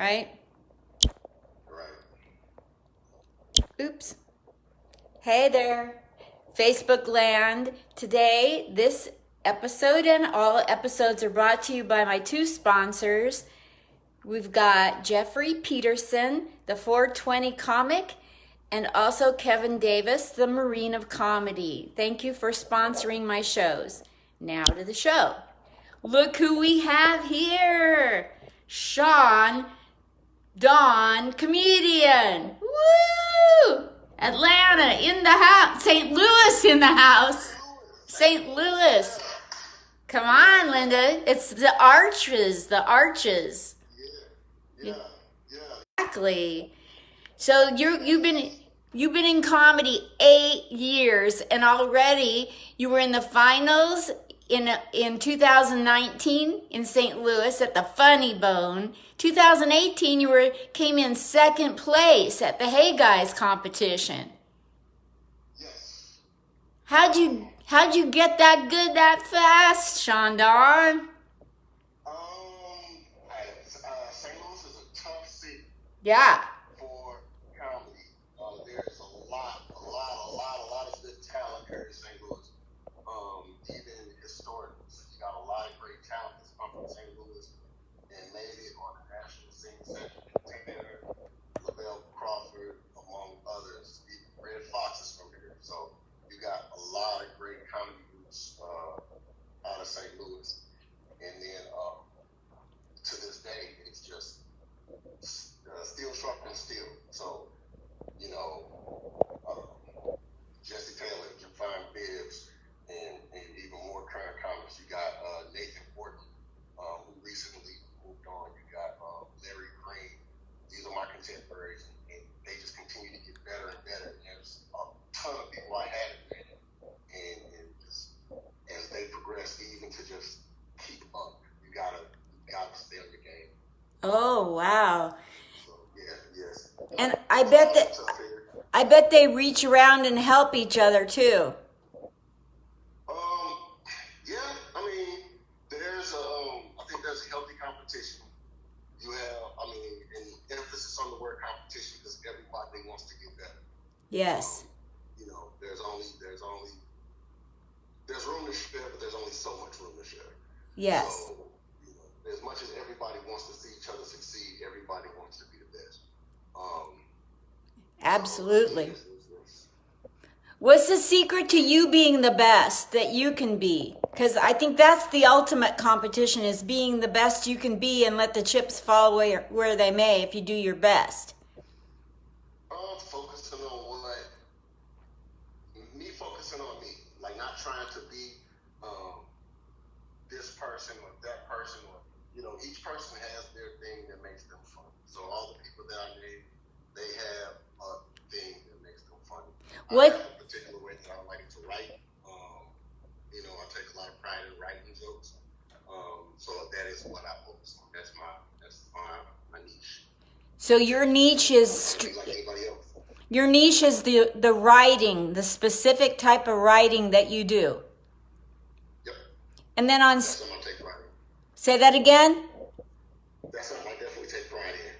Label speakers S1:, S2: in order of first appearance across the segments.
S1: right?
S2: Right.
S1: Oops. Hey there, Facebook land. Today, this episode and all episodes are brought to you by my two sponsors. We've got Jeffrey Peterson, the 420 comic, and also Kevin Davis, the Marine of Comedy. Thank you for sponsoring my shows. Now to the show. Look who we have here. Shon, Dawn, comedian. Woo! Atlanta in the house. St. Louis in the house. St. Louis. Come on, Linda. It's the arches. The arches.
S2: Yeah.
S1: Exactly. So you've been in comedy 8 years, and already you were in the finals in 2019 in St. Louis at the Funny Bone. 2018 came in second place at the Hey Guys competition.
S2: Yes.
S1: How'd you get that good that fast, Shon Dawn?
S2: St. Louis is a tough city.
S1: Yeah.
S2: For comedy. There's a lot of good talent here in St. Louis. Even historically, you got a lot of great talent that's come from St. Louis and made it on the national scene. Cedric Taylor, LaBelle Crawford, among others. Red Fox is from here. So you got a lot of great comedy groups out of St. Louis. And then to this day, it's just steel sharpens steel. So, Jesse Taylor, Javon Bibbs, and even more current comics. You got Nathan Horton, who recently moved on. You got Larry Green. These are my contemporaries, and they just continue to get better and better. And there's a ton of people I hadn't met, and just as they progress, even to just keep up, you gotta stay on your game.
S1: Oh, wow.
S2: So, yes.
S1: And I bet they reach around and help each other too.
S2: Yeah. I mean, I think there's a healthy competition. You have, an emphasis on the word competition because everybody wants to get better.
S1: Yes.
S2: There's room to share, but there's only so much room to share.
S1: Yes.
S2: So, as much as everybody wants to see each other succeed, everybody wants to be the best.
S1: Absolutely. What's the secret to you being the best that you can be? Because I think that's the ultimate competition, is being the best you can be and let the chips fall where they may if you do your best.
S2: Focusing on me, like not trying to be this person or that person, or each person has their thing that makes them fun. So all the people that I name, they have a thing that makes them funny.
S1: What?
S2: I have a particular way that I like to write. I take a lot of pride in writing jokes. So that is what I focus on. That's my niche.
S1: So your niche is
S2: like anybody else.
S1: Your niche is the writing, the specific type of writing that you do.
S2: Yep.
S1: And then
S2: That's something I take pride in.
S1: Say that again?
S2: That's something I definitely take pride in.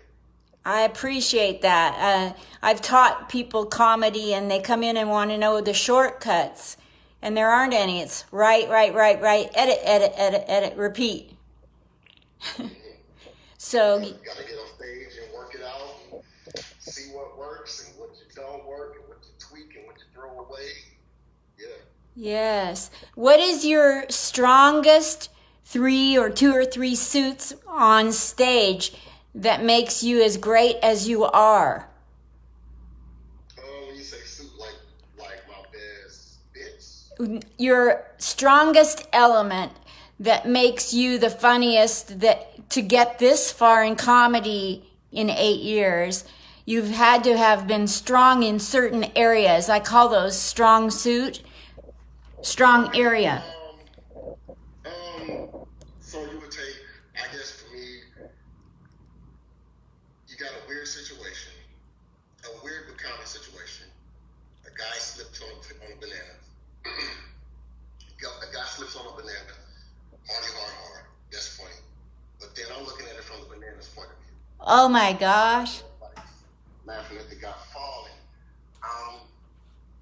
S1: I appreciate that. I've taught people comedy and they come in and want to know the shortcuts. And there aren't any. It's write, edit, repeat. So
S2: you gotta get on stage and work it out and see what works and what you don't work and what you tweak and what you throw away. Yeah.
S1: Yes. What is your strongest 2 or 3 suits on stage that makes you as great as you are?
S2: When you say suit, like my best bits.
S1: Your strongest element that makes you the funniest, that to get this far in comedy in 8 years, you've had to have been strong in certain areas. I call those strong suit, strong area.
S2: So you would take, I guess for me, you got a weird situation, a weird but common situation. A guy slipped on a banana. A guy slips on a banana. Hard. That's funny. But then I'm looking at it from the banana's point of view.
S1: Oh my gosh.
S2: Everybody's laughing at the guy falling. I'm,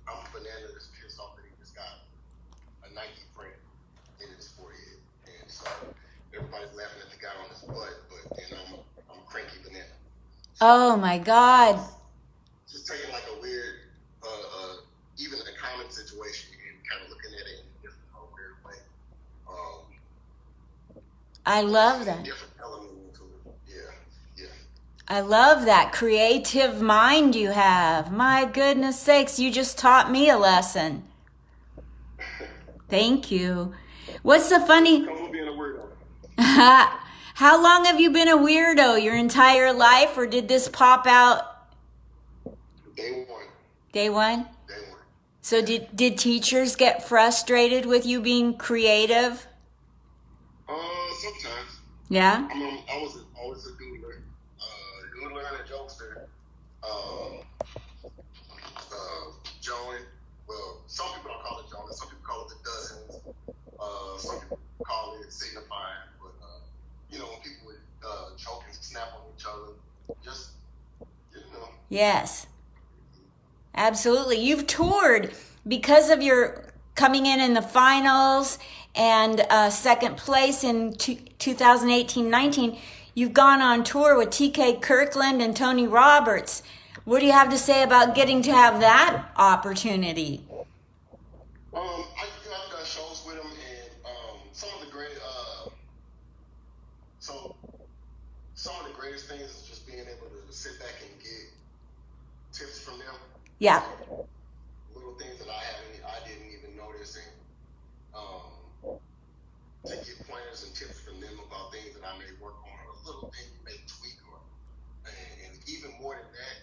S2: I'm bananas pissed off that he just got a Nike print in his forehead. And so everybody's laughing at the guy on his butt, but then I'm cranky banana. So
S1: Oh my God.
S2: just taking like a weird, even a common situation and kind of looking at it in a different, weird way.
S1: I love
S2: Putting a
S1: that.
S2: different element into it. Yeah, yeah.
S1: I love that creative mind you have. My goodness sakes, you just taught me a lesson. Thank you. What's the funny?
S2: Comes with being a weirdo.
S1: How long have you been a weirdo? Your entire life, or did this pop out
S2: Day one.
S1: day one?
S2: Day one.
S1: So did teachers get frustrated with you being creative?
S2: Sometimes.
S1: Yeah?
S2: I was always a doodler. Doodler and a jokester. Joan. Well, some people don't call it Joan. Some people call it the dozens. Some people call it signifying. But, when people would choke and snap on each other, just,
S1: Yes. Absolutely. You've toured because of your coming in the finals and second place in 2018-19. You've gone on tour with TK Kirkland and Tony Roberts. What do you have to say about getting to have that opportunity?
S2: I've done shows with them, and some of the greatest things is just being able to sit back and get tips from them.
S1: Yeah.
S2: Little things that I didn't even notice, and to get pointers and tips from them about things that I may work on, or a little thing you may tweak, and even more than that,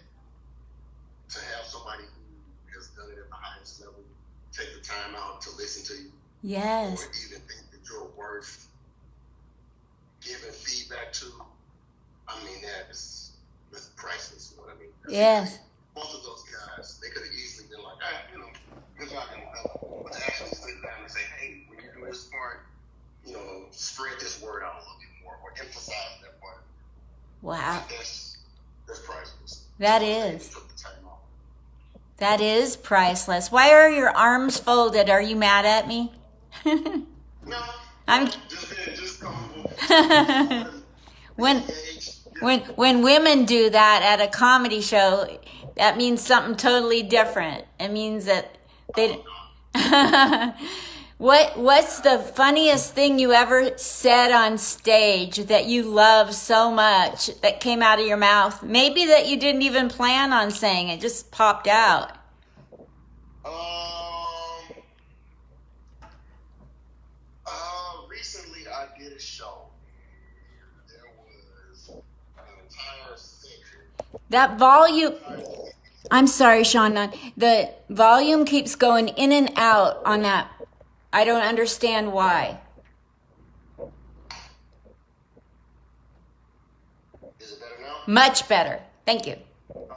S2: to have somebody who has done it at the highest level take the time out to listen to you,
S1: Yes.
S2: or even think that you're worth giving feedback to. I mean, that's priceless. You know what I mean?
S1: Yes.
S2: Both of those guys, they could have easily been like, good job, but to actually sit down and say, hey, when you do this part, spread this word out a little bit more, or emphasize that part.
S1: Wow.
S2: That's priceless.
S1: That is. That is priceless. Why are your arms folded? Are you mad at me?
S2: No,
S1: I'm
S2: just comfortable.
S1: when women do that at a comedy show, that means something totally different. It means that they. What's the funniest thing you ever said on stage that you love so much that came out of your mouth? Maybe that you didn't even plan on saying, it just popped out.
S2: Recently I did a show. There was an entire section.
S1: That volume. I'm sorry, Shon. The volume keeps going in and out on that. I don't understand why.
S2: Is it better now?
S1: Much better. Thank you.
S2: Okay.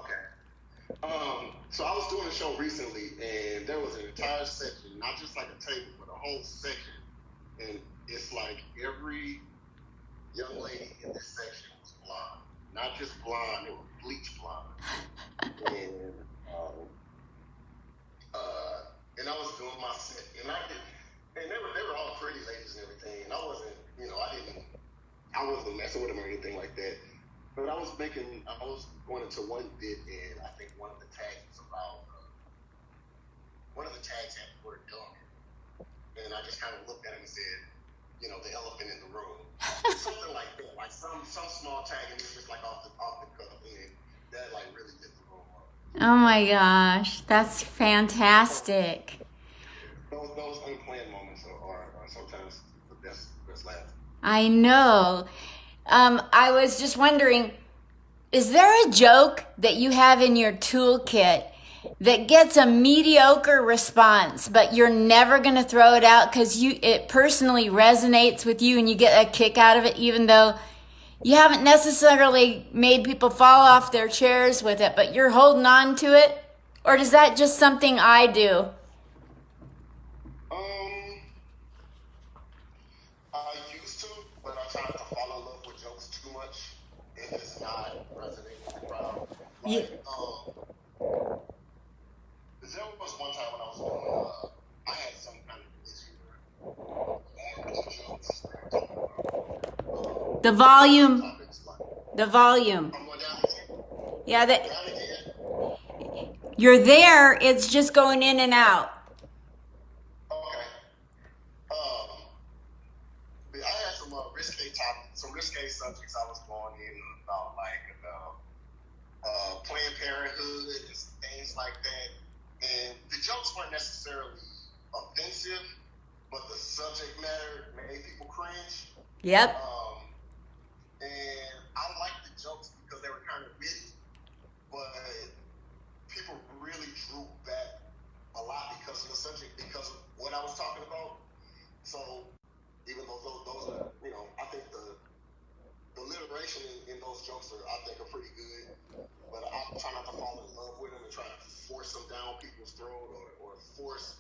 S2: So I was doing a show recently, and there was an entire section, not just like a table, but a whole section. And it's like every young lady in this section was blonde. Not just blonde, they were bleach blonde. And I was doing my set, and they were all pretty ladies and everything, and I wasn't messing with them or anything like that. But I was going into one bit, and I think one of the tags had the word dumb. And I just kind of looked at him and said, the elephant in the room. Something like that. Like some small tag, and it's just like off the cuff, and that like really lit the room up.
S1: Oh my gosh, that's fantastic.
S2: Those unplanned moments are sometimes the best laugh.
S1: I know. I was just wondering, is there a joke that you have in your toolkit that gets a mediocre response, but you're never going to throw it out because it personally resonates with you and you get a kick out of it, even though you haven't necessarily made people fall off their chairs with it, but you're holding on to it? Or is that just something I do?
S2: I used to, but I try not to fall in love with jokes too much. If it's not
S1: Yeah.
S2: There was one time when I was doing, I had some kind of issue with jokes they were talking about.
S1: The volume.
S2: Topics like,
S1: The volume.
S2: I'm going down again.
S1: Yeah, that
S2: Down again.
S1: you're there, it's just going in and out.
S2: Okay. But I had some risque topics, some risque subjects I was going in about, like Planned Parenthood and things like that. And the jokes weren't necessarily offensive, but the subject matter made people cringe.
S1: Yep.
S2: And I liked the jokes because they were kind of witty, but people really drew back a lot because of the subject, because of what I was talking about. So even though those are, I think the alliteration in those jokes are pretty good, but I try not to fall in love with them and try to force them down people's throat or force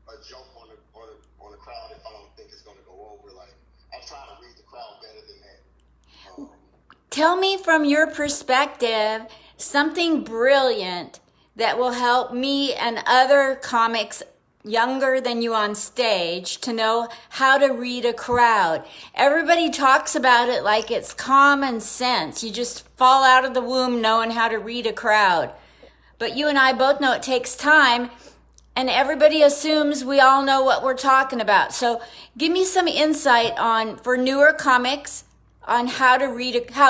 S2: a joke on a crowd if I don't think it's going to go over. Like, I try to read the crowd better than that.
S1: Tell me from your perspective something brilliant that will help me and other comics younger than you on stage to know how to read a crowd. Everybody talks about it like it's common sense. You just fall out of the womb knowing how to read a crowd. But you and I both know it takes time, and everybody assumes we all know what we're talking about. So give me some insight on, for newer comics, on how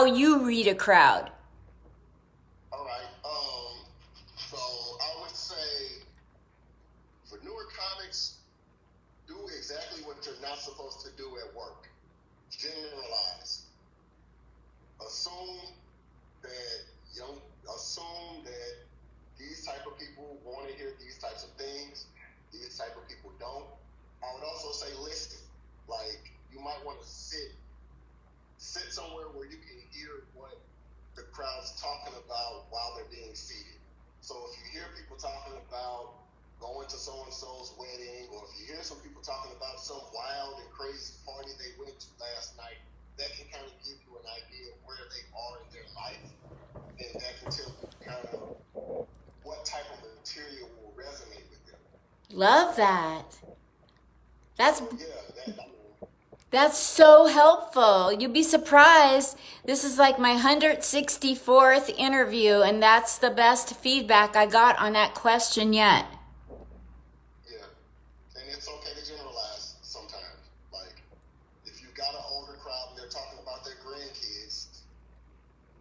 S1: you read a crowd.
S2: All right. So I would say for newer comics, do exactly what you're not supposed to do at work. Generalize. Assume that these type of people want to hear these types of things. These type of people don't. I would also say listen. Like, you might want to sit somewhere where you can hear what the crowd's talking about while they're being seated. So if you hear people talking about going to so-and-so's wedding, or if you hear some people talking about some wild and crazy party they went to last night, that can kind of give you an idea of where they are in their life, and that can tell you kind of what type of material will resonate with them.
S1: Love that.
S2: Yeah,
S1: That's so helpful. You'd be surprised. This is like my 164th interview, and that's the best feedback I got on that question yet.
S2: Yeah. And it's okay to generalize sometimes. Like, if you've got an older crowd and they're talking about their grandkids,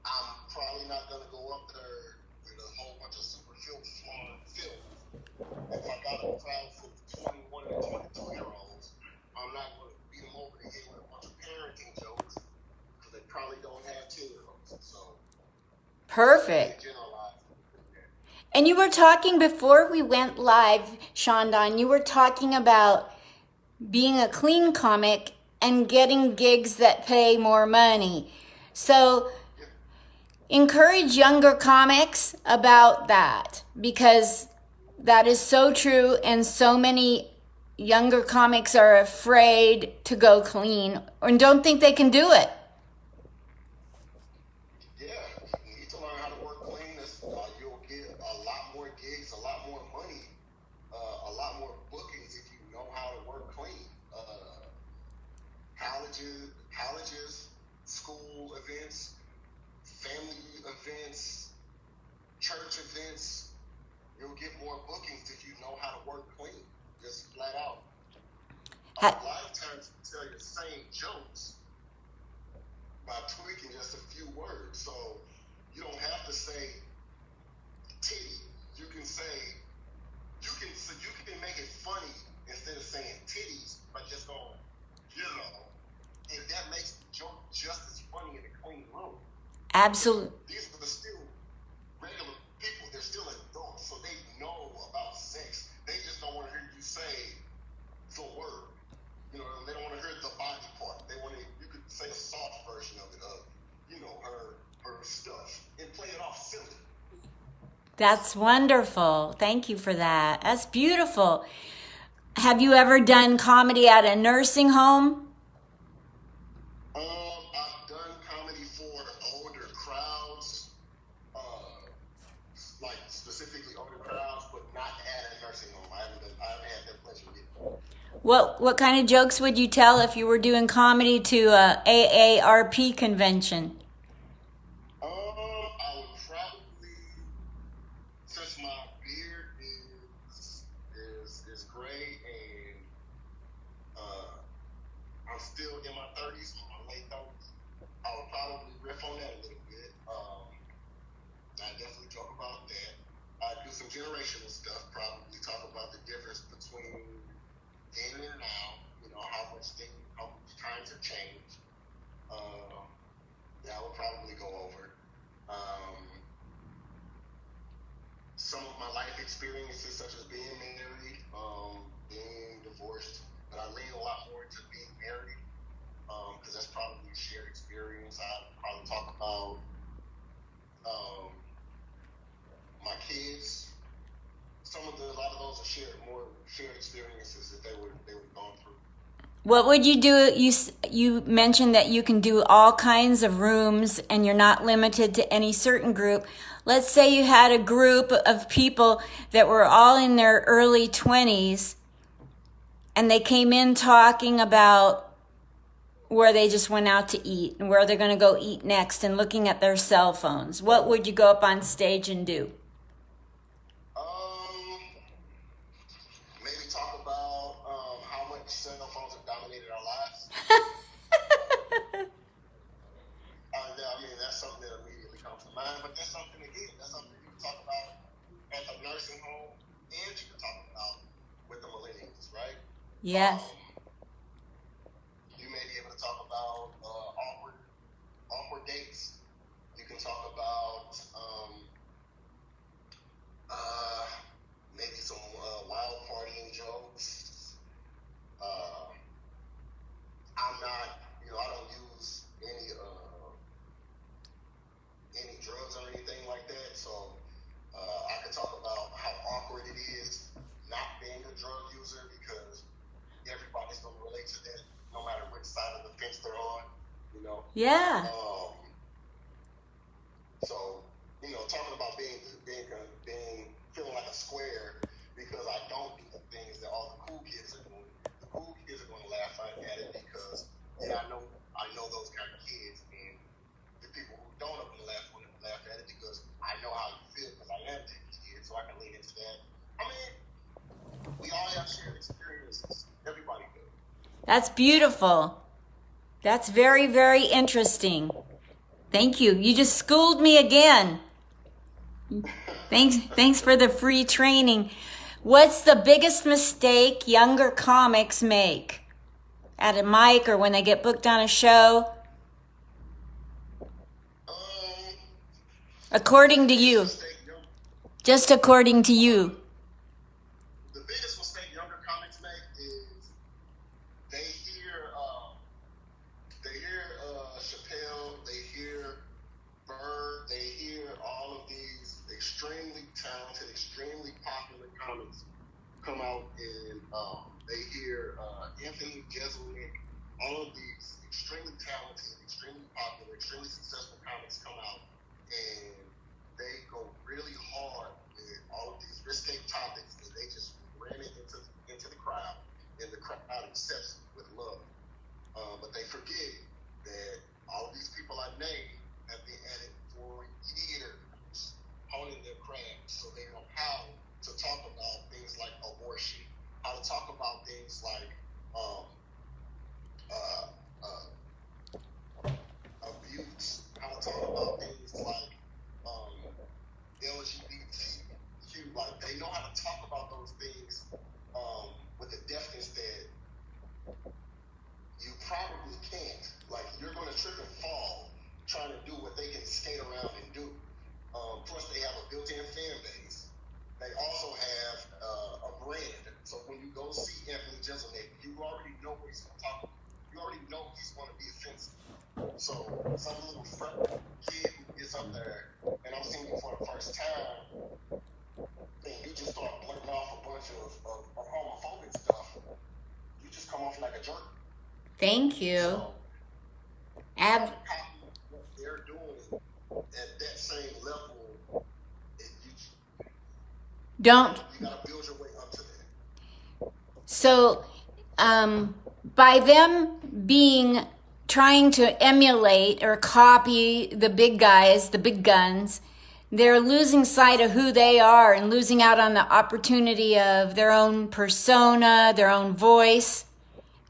S2: I'm probably not going to go up there with a whole bunch of super films. If I got a crowd full of 21 and 22-year-olds, I'm not going to beat them over the head with a bunch of parenting jokes, because they probably don't have 10-year-olds. So
S1: Perfect. And you were talking before we went live, Shon, you were talking about being a clean comic and getting gigs that pay more money. So encourage younger comics about that, because that is so true, and so many younger comics are afraid to go clean and don't think they can do it.
S2: Yeah, you need to learn how to work clean. You'll get a lot more gigs, a lot more money, a lot more bookings if you know how to work clean. Colleges, school events, family events, church events. You'll get more bookings if you know how to work clean, just flat out. A lot of times you tell your same jokes by tweaking just a few words. So you don't have to say titty. You can make it funny instead of saying titties by just going, and that makes the joke just as funny in a clean room.
S1: Absolutely.
S2: These are still regular people. They're still adults, so they know about sex. They just don't want to hear you say the word. They don't want to hear the body part. You could say a soft version of it, her stuff, and play it off silly.
S1: That's wonderful. Thank you for that. That's beautiful. Have you ever done comedy at a nursing home?
S2: I've done comedy for older crowds. specifically older crowds, but not at a nursing home. I haven't had that pleasure yet.
S1: What kind of jokes would you tell if you were doing comedy to a AARP convention?
S2: I would probably, since my beard is gray and I'm still in my 30s, in my late 30s, I would probably riff on that a little bit. I definitely talk about that. I do some generational stuff, probably talk about the difference between then and now, how much times have changed. That I would probably go over. Some of my life experiences, such as being married, being divorced, but I lean a lot more into being married, because that's probably a shared experience. I'd probably talk about my kids. A lot of those are shared experiences that they were going through.
S1: What would you do? You mentioned that you can do all kinds of rooms and you're not limited to any certain group. Let's say you had a group of people that were all in their early 20s and they came in talking about where they just went out to eat and where they're going to go eat next and looking at their cell phones. What would you go up on stage and do?
S2: Maybe talk about how much cell phones have dominated our lives. I mean, that's something that immediately comes to mind. But that's something you can talk about at the nursing home, and you can talk about with the millennials, right?
S1: Yes.
S2: You may be able to talk about awkward dates. You can talk about maybe some wild partying jokes. I don't use any drugs or anything like that. So I could talk about how awkward it is not being a drug user, because everybody's going to relate to that, no matter which side of the fence they're on.
S1: Yeah.
S2: So talking about being feeling like a square because I don't do the things that all the cool kids are doing. The cool kids are going to laugh at it because I know those kind of kids, and the people who don't are going to laugh at it because I know how you feel because I am that kid, so I can lean into that. I mean, we all have shared experiences. Everybody does.
S1: That's beautiful. That's very, very interesting. Thank you. You just schooled me again. Thanks for the free training. What's the biggest mistake younger comics make at a mic or when they get booked on a show? According to you. Just according to you.
S2: The biggest mistake younger comics make is they hear Chappelle, they hear Bird, they hear all of these extremely talented, extremely popular comics come out, and they hear Anthony Jeselnik, all of these extremely talented, extremely popular, extremely successful comics come out, and they go really hard with all of these risque topics, and they just ran it into the crowd, and the crowd accepts it with love. But they forget that all of these people I named have been at it for years, honing their craft, so they know how to talk about things like abortion, how to talk about things like abuse, how to talk about things like LGBTQ. Like, they know how to talk about those things with a deftness that you probably can't. Like, you're going to trip and fall trying to do what they can skate around and do. Plus, they have a built-in fan base. They also have a brand. So when you go see Anthony Jeselnik, you already know what he's going to talk about. You already know he's going to be offensive. So some little kid who gets up there, and I'm seeing you for the first time, and you just start blurting off a bunch of homophobic stuff, you just come off like a jerk.
S1: Thank you.
S2: So, what they're doing at that same level,
S1: Don't.
S2: You gotta build your way up to that.
S1: So, by them trying to emulate or copy the big guys, the big guns, they're losing sight of who they are and losing out on the opportunity of their own persona, their own voice.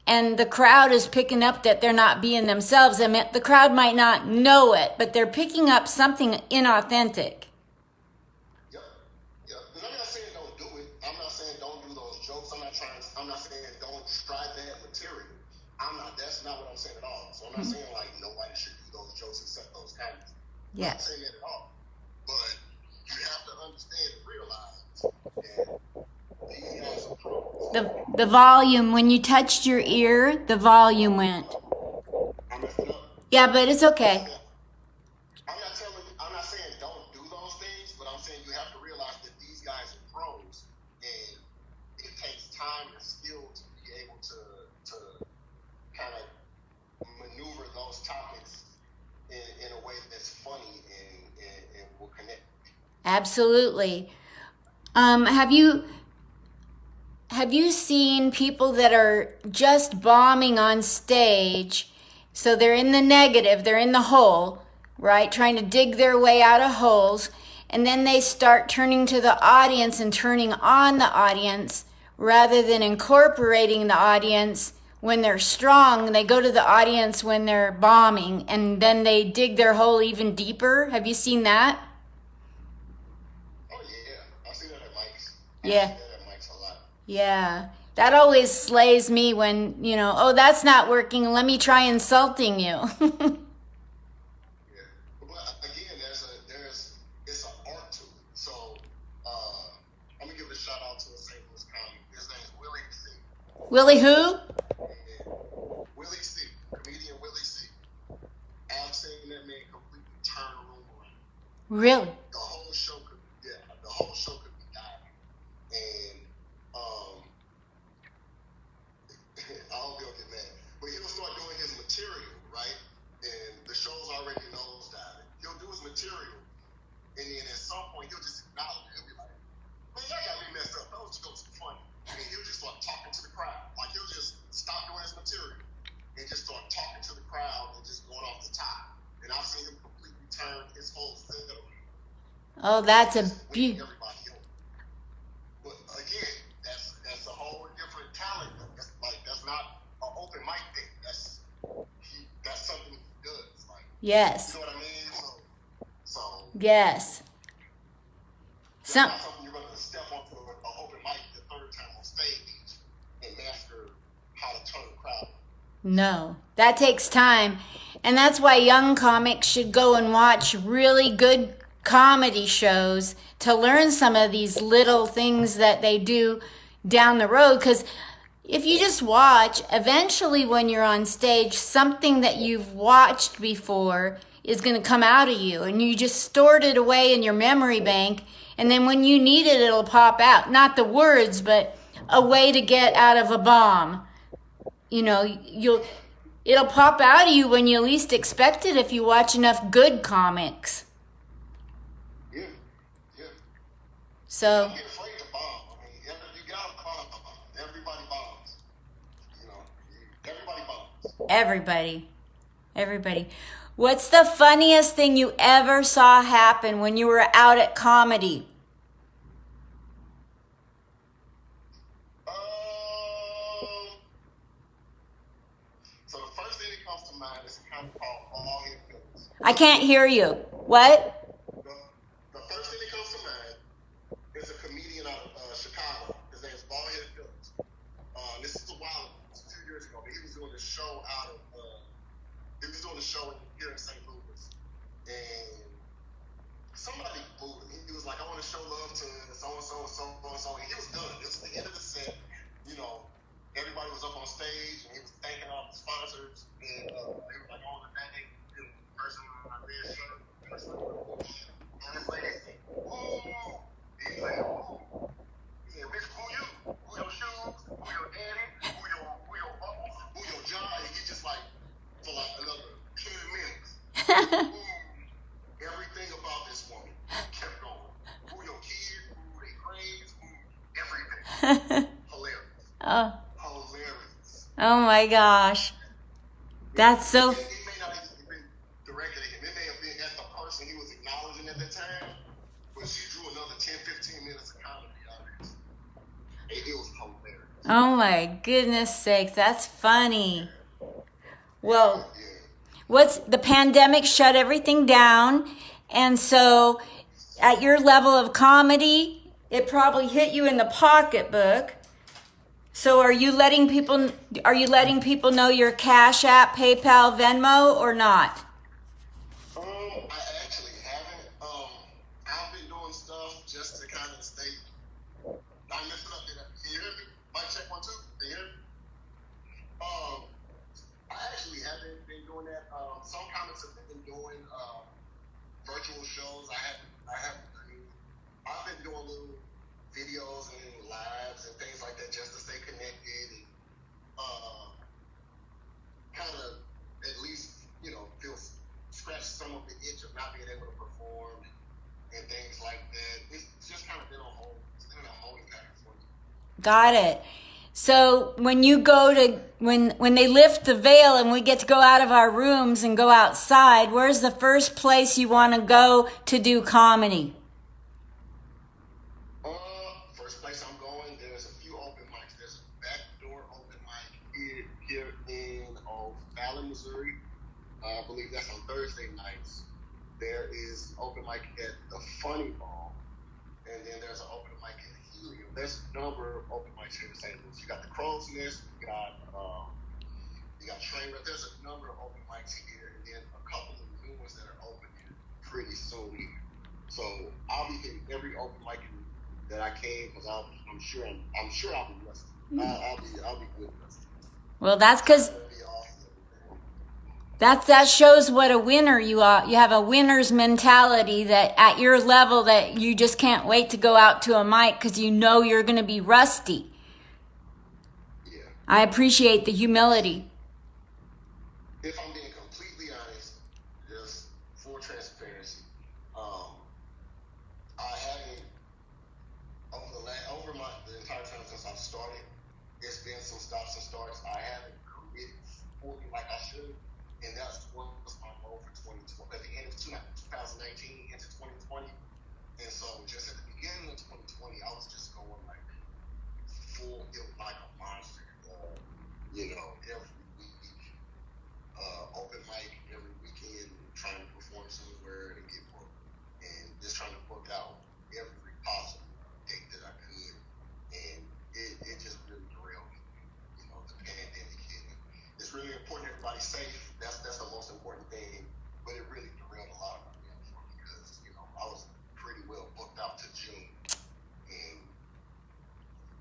S1: And the crowd is picking up that they're not being themselves. I mean, the crowd might not know it, but they're picking up something inauthentic.
S2: Yep. Yep. And I'm not saying don't do it. I'm not saying don't do those jokes. I'm not saying don't try that material. That's not what I'm saying at all. So I'm not saying like nobody should do those jokes except those comments. I'm not saying that at all. But you have to understand and realize that these guys are pros.
S1: The volume, when you touched your ear, the volume went.
S2: I messed it up.
S1: Yeah, but it's okay.
S2: I'm not saying don't do those things, but I'm saying you have to realize that these guys are pros, and it takes time and skill to be able to kind of maneuver those topics in a way that's funny and will connect.
S1: Absolutely. Have you seen people that are just bombing on stage? So they're in the negative, they're in the hole, right? Trying to dig their way out of holes. And then they start turning to the audience and turning on the audience rather than incorporating the audience when they're strong. They go to the audience when they're bombing, and then they dig their hole even deeper. Have you seen that?
S2: Oh, yeah. I've seen that at Mike's.
S1: Yeah.
S2: A lot.
S1: Yeah. That always slays me when, oh, that's not working. Let me try insulting you.
S2: Yeah. But again, it's an art to it. So I'm gonna give a shout out to a St. Louis comic. His name's Willie C.
S1: Willie who?
S2: And Willie C. Comedian Willie C. I've seen that man completely turn the room around.
S1: Really?
S2: The whole show could be dying. And I hope he'll get mad. But he'll start doing his material, right? And the show's already nosediving. He'll do his material, and then at some point he'll just acknowledge it. He'll be like, man, y'all got me messed up. Those jokes are funny. And he'll just start talking to the crowd. Like he'll just stop doing his material and just start talking to the crowd and just going off the top. And I've seen him completely turn his whole set around.
S1: Oh, that's a
S2: beautiful. But again, that's a whole different talent. That's not an open mic thing. That's something he does. Like,
S1: yes.
S2: You know what I mean? So
S1: yes.
S2: It's not something you're going to step onto an open mic the third time on stage and master how to turn the crowd.
S1: No, that takes time. And that's why young comics should go and watch really good comedy shows to learn some of these little things that they do down the road. Because if you just watch, eventually when you're on stage, something that you've watched before is going to come out of you, and you just stored it away in your memory bank, and then when you need it, it'll pop out. Not the words, but a way to get out of a bomb. It'll pop out of you when you least expect it if you watch enough good comics.
S2: Yeah.
S1: So
S2: Don't get afraid to bomb. I mean, you gotta bomb. Everybody bombs. Everybody bombs.
S1: Everybody. What's the funniest thing you ever saw happen when you were out at comedy?
S2: So the first thing that comes to mind is a comic called Bald-Headed Phillips.
S1: I can't hear you. What?
S2: The first thing that comes to mind is a comedian out of Chicago. His name is Bald-Headed Phillips. This is a while ago, it was 2 years ago, but he was doing a show here in St. Louis. And somebody booed him. He was like, I want to show love to so-and-so and so-and-so. And he was done. It was the end of the set. Everybody was up on stage, and he was thanking all the sponsors. And they were like, oh, the day, the person in my red shirt, and this lady said, ooh. He said, ooh. He said, bitch, who you? Who your shoes? Who your daddy? Who your uncle? Who your job? And he just like, for like another 10 minutes. Everything about this woman kept going. Who your kids? Who they grades? Hilarious.
S1: Oh,
S2: Hilarious.
S1: oh my gosh. That's so.
S2: It may not even have been directed at him. It may have been at the person he was acknowledging at that time, but she drew another 10, 15 minutes of comedy out of it. It was hilarious.
S1: Oh my goodness sakes, that's funny. Well,
S2: Yeah.
S1: the pandemic shut everything down, and so at your level of comedy, it probably hit you in the pocketbook. So are you letting people know your Cash App, PayPal, Venmo, or not?
S2: I actually haven't. I've been doing stuff just to kind of stay. I'm messing up. Can you hear me? Mic check 1 2. Can you hear me? I actually haven't been doing that. Some comics have been doing virtual shows. I've been doing little videos and lives and things like that just to stay connected and kind of at least scratch some of the itch of not being able to perform and things like that. It's just kind of been on hold. It's been a holding pattern for me.
S1: Got it. So when you go to when they lift the veil and we get to go out of our rooms and go outside, where's the first place you want to go to do comedy?
S2: First place I'm going, there's a few open mics. There's a backdoor open mic here in Fallon, Missouri. I believe that's on Thursday nights. There is open mic at the Funny Ball, and then there's an open mic at Helium. There's a number of open mics here in St. Louis. You got the Crow's Nest, you got Trainwreck. There's a number of open mics here, and then a couple of new ones that are opening pretty soon here. So I'll be hitting every open mic that I can because I'm sure I'll be blessed. I'll be good blessed.
S1: Well, that's because that shows what a winner you are. You have a winner's mentality that at your level that you just can't wait to go out to a mic because you know you're going to be rusty.
S2: Yeah.
S1: I appreciate the humility.
S2: If I'm being completely honest, just full transparency, I haven't over the entire time since I've started. It's been some stops and starts. I haven't committed fully like I should. And that's what was my goal for 2020, at the end of 2019 into 2020. And so just at the beginning of 2020, I was just going like full like a monster, every week, open mic every weekend, trying to perform somewhere and get booked, and just trying to book out every possible date that I could. And it just really derailed me, the pandemic hit. It's really important everybody's safe. That's the most important thing, but it really derailed a lot of my bills for me because I was pretty well booked out to June. And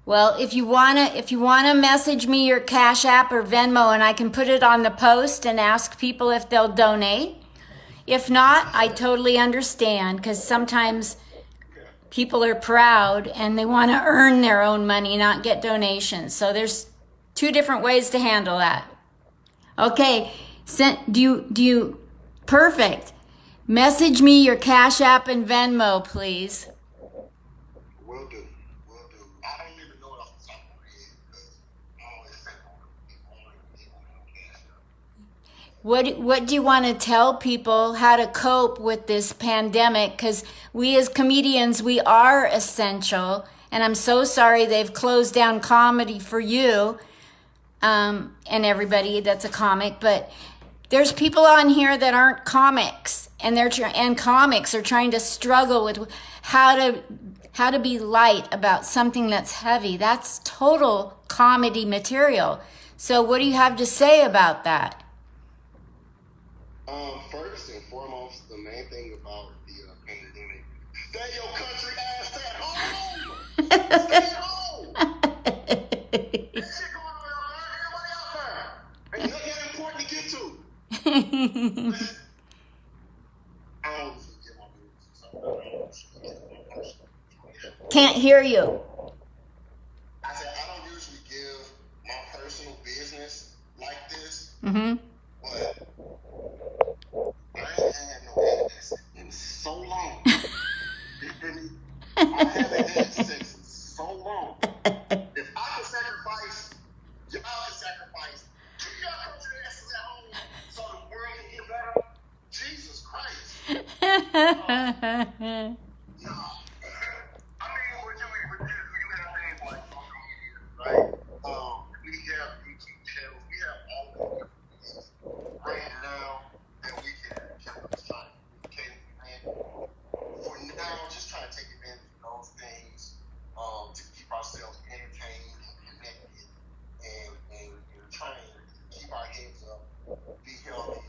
S1: Well, if you wanna message me your Cash App or Venmo, and I can put it on the post and ask people if they'll donate. If not, I totally understand because sometimes people are proud and they want to earn their own money, not get donations. So there's two different ways to handle that. Okay. Do you perfect. Message me your Cash App and Venmo, please.
S2: will do. I don't even know it off the top of my head because I always think on cash up.
S1: What do you want to tell people how to cope with this pandemic? Because we as comedians, we are essential. And I'm so sorry they've closed down comedy for you and everybody that's a comic. But there's people on here that aren't comics, and comics are trying to struggle with how to be light about something that's heavy. That's total comedy material. So what do you have to say about that?
S2: First and foremost, the main thing about the pandemic, stay your country ass at home. Stay at home. That shit going on out there. Everybody out there. Ain't nothing that important to get to. I don't get my business.
S1: Can't hear you.
S2: I said I don't usually give my personal business like this,
S1: Mm-hmm.
S2: but I ain't had no internet in so long. You hear me? I haven't had sex in so long. you have things like social media, right? We have YouTube channels. We have all the different things right now that we can try to communicate. And for now, just trying to take advantage of those things to keep ourselves entertained and connected and trying to keep our heads up, be healthy.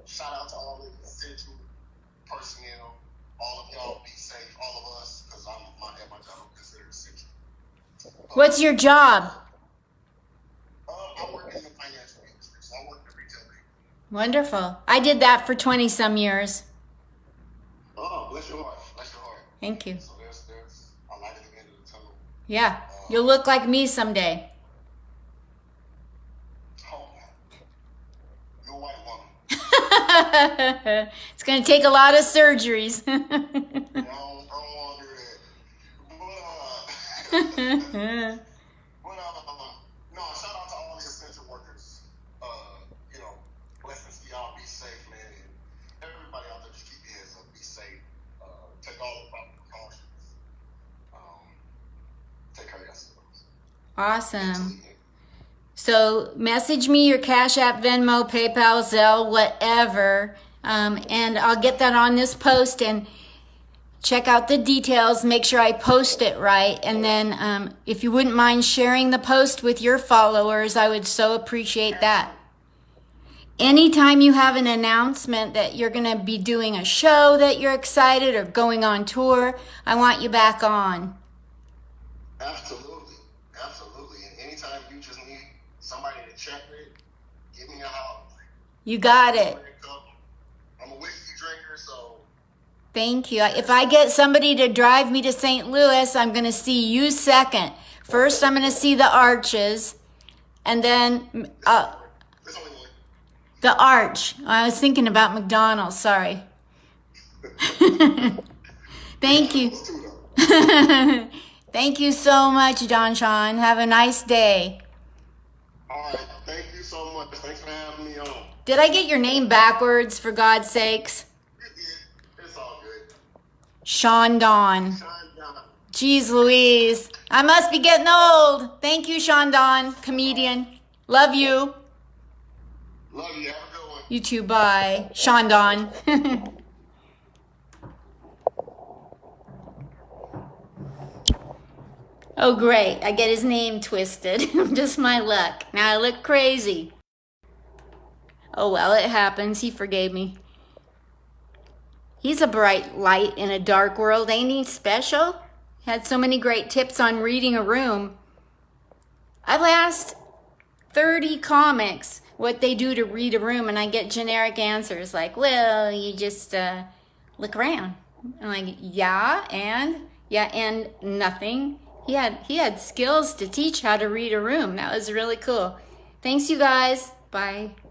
S2: Shout out to all the essential personnel. All of y'all be safe, all of us, because at my job I'm considered essential.
S1: What's your job?
S2: I work in the financial industry, so I work in the retail bank.
S1: Wonderful. I did that for 20 some years.
S2: Oh, bless your heart. Bless your heart.
S1: Thank you.
S2: So there's a light at the end of the tunnel.
S1: Yeah. You'll look like me someday.
S2: Oh, you're a white woman.
S1: It's going to take a lot of surgeries.
S2: I don't want to do that. No, shout out to all the essential workers. Blessings to y'all. Be safe, man. And everybody out there, just keep your heads up. Be safe. Take all the proper precautions. Take care of yourselves.
S1: Awesome. So message me your Cash App, Venmo, PayPal, Zelle, whatever, and I'll get that on this post and check out the details, make sure I post it right, and then if you wouldn't mind sharing the post with your followers, I would so appreciate that. Anytime you have an announcement that you're going to be doing a show that you're excited or going on tour, I want you back on.
S2: Absolutely. And anytime you just need somebody to check with, give me a holler.
S1: You got it.
S2: I'm a whiskey drinker, so.
S1: Thank you. If I get somebody to drive me to St. Louis, I'm going to see you second. First, I'm going to see the arches, and then
S2: There's only one.
S1: the arch. I was thinking about McDonald's. Sorry. Thank you. Thank you so much, Don Shon. Have a nice day.
S2: All right. Thank you so much. Thanks for having me on.
S1: Did I get your name backwards, for God's sakes?
S2: You did. It's all good.
S1: Shon Don.
S2: Shine down.
S1: Jeez Louise. I must be getting old. Thank you, Shon Don, comedian. Love you.
S2: Love you. Have a good one.
S1: You too. Bye. Shon Don. Oh, great. I get his name twisted. Just my luck. Now I look crazy. Oh, well, it happens. He forgave me. He's a bright light in a dark world. Ain't he special? Had so many great tips on reading a room. I've asked 30 comics what they do to read a room, and I get generic answers like, well, you just look around. I'm like, yeah, and nothing. He had skills to teach how to read a room. That was really cool. Thanks, you guys. Bye.